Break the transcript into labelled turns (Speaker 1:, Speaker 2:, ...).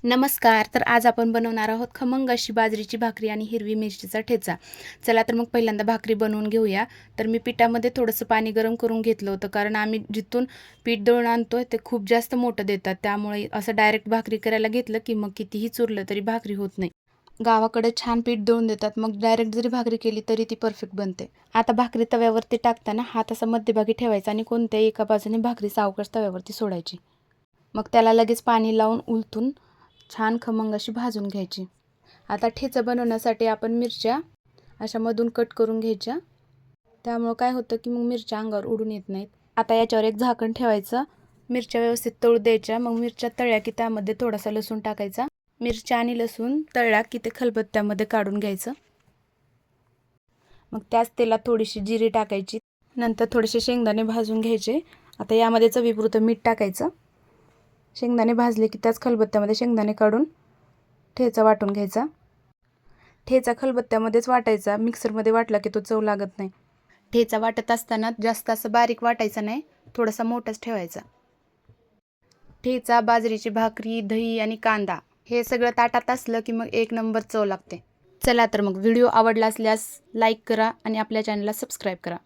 Speaker 1: नमस्कार. तर आज आपण बनवणार आहोत खमंग अशी बाजरीची भाकरी आणि हिरवी मिरचीचा ठेचा. चला तर मग पहिल्यांदा भाकरी बनवून घेऊया. तर मी पिठामध्ये थोडंसं पाणी गरम करून घेतलं होतं, कारण आम्ही जिथून पीठ दळून आणतोय ते खूप जास्त मोठं देतात. त्यामुळे असं डायरेक्ट भाकरी करायला घेतलं की मग कितीही चुरलं तरी भाकरी होत नाही. गावाकडे छान पीठ दळून देतात, मग डायरेक्ट जरी भाकरी केली तरी ती परफेक्ट बनते. आता भाकरी तव्यावरती टाकताना हात असा मध्यभागी ठेवायचा आणि कोणत्याही एका बाजूने भाकरी सावकाश तव्यावरती सोडायची. मग त्याला लगेच पाणी लावून उलटून छान खमंग अशी भाजून घ्यायची. आता ठेचा बनवण्यासाठी आपण मिरच्या अशा मधून कट करून घ्यायच्या. त्यामुळं काय होतं की मग मिरच्या अंगावर उडून येत नाहीत. आता याच्यावर एक झाकण ठेवायचं. मिरच्या व्यवस्थित तळू द्यायच्या. मग मिरच्या तळल्या की त्यामध्ये थोडासा लसूण टाकायचा. मिरच्या आणि लसूण तळल्या की ते खलबत्त्यामध्ये काढून घ्यायचं. मग त्याच तेलात थोडीशी जिरी टाकायची. नंतर थोडेसे शेंगदाणे भाजून घ्यायचे. आता यामध्ये चवीपुरतं मीठ टाकायचं. शेंगदाणे भाजले की त्याच खलबत्त्यामध्ये शेंगदाणे काढून ठेचा वाटून घ्यायचा. ठेचा खलबत्त्यामध्येच वाटायचा, मिक्सरमध्ये वाटला की तो चव लागत नाही. ठेचा वाटत असताना जास्त असं बारीक वाटायचा नाही, थोडासा मोठाच ठेवायचा. ठेचा, बाजरीची भाकरी, दही आणि कांदा हे सगळं ताटात असलं की मग एक नंबर चव लागते. चला तर मग व्हिडिओ आवडला असल्यास लाईक करा आणि आपल्या चॅनलला सबस्क्राईब करा.